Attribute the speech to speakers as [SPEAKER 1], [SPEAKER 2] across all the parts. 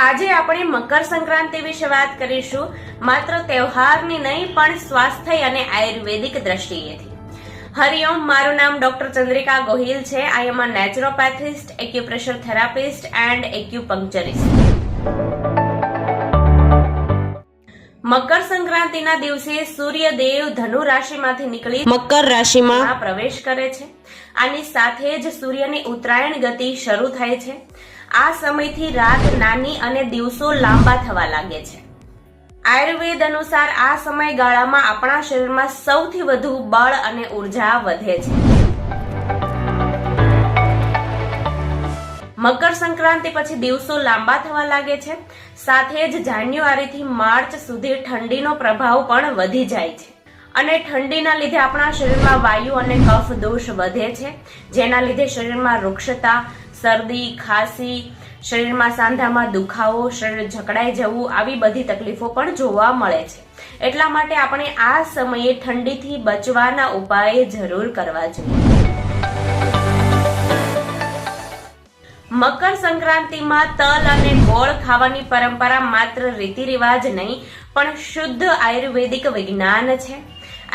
[SPEAKER 1] આજે આપણે મકર સંક્રાંતિ વિશે વાત કરીશું, માત્ર તહેવારની નહીં પણ સ્વાસ્થ્ય અને આયુર્વેદિક દ્રષ્ટિએથી. હરિઓમ, મારું નામ ડોક્ટર ચંદ્રિકા ગોહિલ છે. આઈ એમ અ નેચરોપેથિસ્ટ, એક્યુપ્રેશર થેરાપિસ્ટ એન્ડ એક્યુપંક્ચરિસ્ટ. મકર સંક્રાંતિના દિવસે સૂર્યદેવ ધનુ રાશિમાંથી નીકળી મકર રાશિમાં પ્રવેશ કરે છે. આની સાથે જ સૂર્યની ઉત્તરાયણ ગતિ શરૂ થાય છે. આ સમયથી રાત નાની અને દિવસો લાંબા થવા લાગે છે. આયુર્વેદ અનુસાર આ સમયગાળામાં આપણા શરીરમાં સૌથી વધુ બળ અને ઉર્જા વધે છે. મકર સંક્રાંતિ પછી દિવસો લાંબા થવા લાગે છે. સાથે જ જાન્યુઆરીથી માર્ચ સુધી ઠંડીનો પ્રભાવ પણ વધી જાય છે અને ઠંડીના લીધે આપણા શરીરમાં વાયુ અને કફ દોષ વધે છે, જેના લીધે શરીરમાં રૂક્ષતા, શરદી, ખાંસી, શરીરમાં સાંધામાં દુખાવો, શરીર જકડાઈ જવું, આવી બધી તકલીફો પણ જોવા મળે છે. એટલા માટે આપણે આ સમયે ઠંડીથી બચવાના ઉપાય જરૂર કરવા જોઈએ. મકર સંક્રાંતિમાં તલ અને ગોળ ખાવાની પરંપરા માત્ર રીતિ રિવાજ નહીં પણ શુદ્ધ આયુર્વેદિક વિજ્ઞાન છે.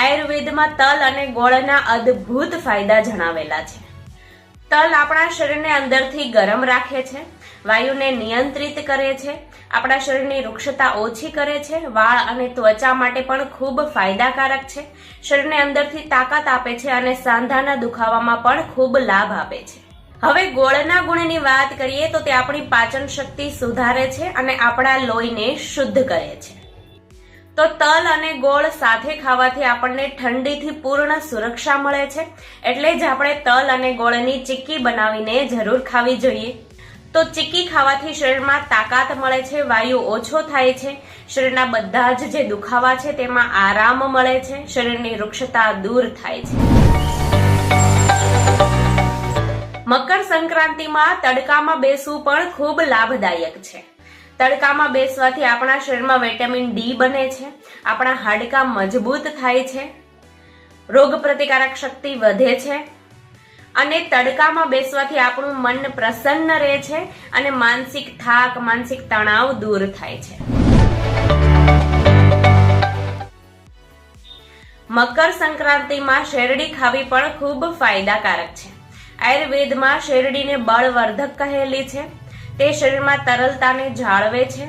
[SPEAKER 1] આયુર્વેદમાં તલ અને ગોળના અદ્ભુત ફાયદા જણાવેલા છે. તલ આપણા શરીરને અંદરથી ગરમ રાખે છે, વાયુને નિયંત્રિત કરે છે, આપણા શરીરની રૂક્ષતા ઓછી કરે છે, વાળ અને ત્વચા માટે પણ ખૂબ ફાયદાકારક છે, શરીરને અંદરથી તાકાત આપે છે અને સાંધાના દુખાવામાં પણ ખૂબ લાભ આપે છે. હવે ગોળના ગુણની વાત કરીએ તો તે આપણી પાચન શક્તિ સુધારે છે અને આપણા લોહીને શુદ્ધ કરે છે. તો તલ અને ગોળ સાથે ખાવાથી આપણને ઠંડીથી પૂર્ણ સુરક્ષા મળે છે. એટલે જ આપણે તલ અને ગોળની ચીક્કી બનાવીને જરૂર ખાવી જોઈએ. તો ચીક્કી ખાવાથી શરીરમાં તાકાત મળે છે, વાયુ ઓછો થાય છે, શરીરના બધા જ જે દુખાવા છે તેમાં આરામ મળે છે, શરીરની રૂક્ષતા દૂર થાય છે. મકર સંક્રાંતિમાં તડકામાં બેસવું પણ ખૂબ લાભદાયક છે. તડકામાં બેસવાથી આપણા શરીરમાં વિટામિન ડી બને છે, આપણા હાડકાં મજબૂત થાય છે, રોગ પ્રતિકારક શક્તિ વધે છે અને તડકામાં બેસવાથી આપણું મન પ્રસન્ન રહે છે અને માનસિક થાક, માનસિક તણાવ દૂર થાય છે. મકર સંક્રાંતિમાં શેરડી ખાવી પણ ખૂબ ફાયદાકારક છે. આયુર્વેદમાં શેરડીને બળવર્ધક કહેલી છે. તે શરીરમાં તરલતાને જાળવે છે,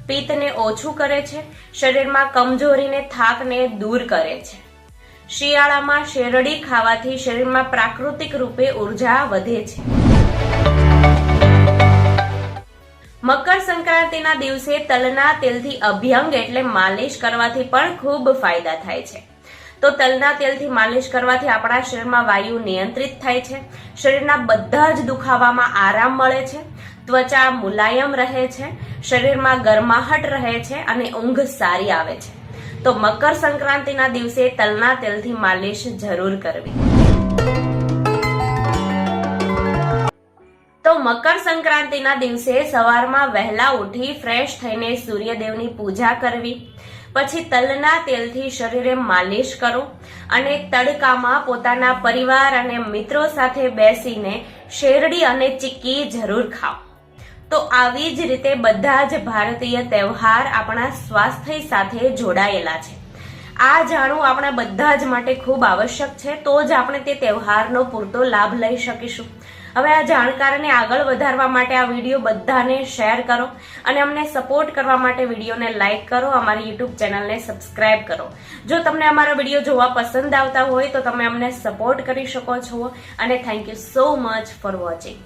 [SPEAKER 1] પિત્તને ઓછું કરે છે, શરીરમાં કમજોરીને થાકને દૂર કરે છે. શિયાળામાં શેરડી ખાવાથી શરીરમાં પ્રાકૃતિક રૂપે ઉર્જા વધે છે. મકર સંક્રાંતિના દિવસે તલના તેલથી અભ્યંગ એટલે માલિશ કરવાથી પણ ખૂબ ફાયદા થાય છે. તો તલના તેલથી માલિશ કરવાથી આપણા શરીરમાં વાયુ નિયંત્રિત થાય છે, શરીરના બધા જ દુખાવામાં આરામ મળે છે, ત્વચા મુલાયમ રહે છે, શરીરમાં ગરમાહટ રહે છે અને ઊંઘ સારી આવે છે. તો મકર સંક્રાંતિના દિવસે તલના તેલથી માલિશ જરૂર કરવી. તો મકર સંક્રાંતિના દિવસે સવારમાં વહેલા ઉઠી ફ્રેશ થઈને સૂર્યદેવની પૂજા કરવી, પછી તલના તેલથી શરીરે માલિશ કરો અને તડકામાં પોતાના પરિવાર અને મિત્રો સાથે બેસીને શેરડી અને ચીક્કી જરૂર ખાઓ. તો આવી જ રીતે બધા જ ભારતીય તહેવાર આપણા સ્વાસ્થ્ય સાથે જોડાયેલા છે. આ જાણવું આપણા બધા જ માટે ખૂબ આવશ્યક છે. તો જ આપણે તે તહેવારનો પૂરતો લાભ લઈ શકીશું. હવે આ જાણકારીને આગળ વધારવા માટે આ વિડીયો બધાને શેર કરો અને અમને સપોર્ટ કરવા માટે વિડીયોને લાઇક કરો, અમારી યુટ્યુબ ચેનલને સબસ્ક્રાઇબ કરો. જો તમને અમારા વિડીયો જોવા પસંદ આવતા હોય તો તમે અમને સપોર્ટ કરી શકો છો અને thank you so much for watching.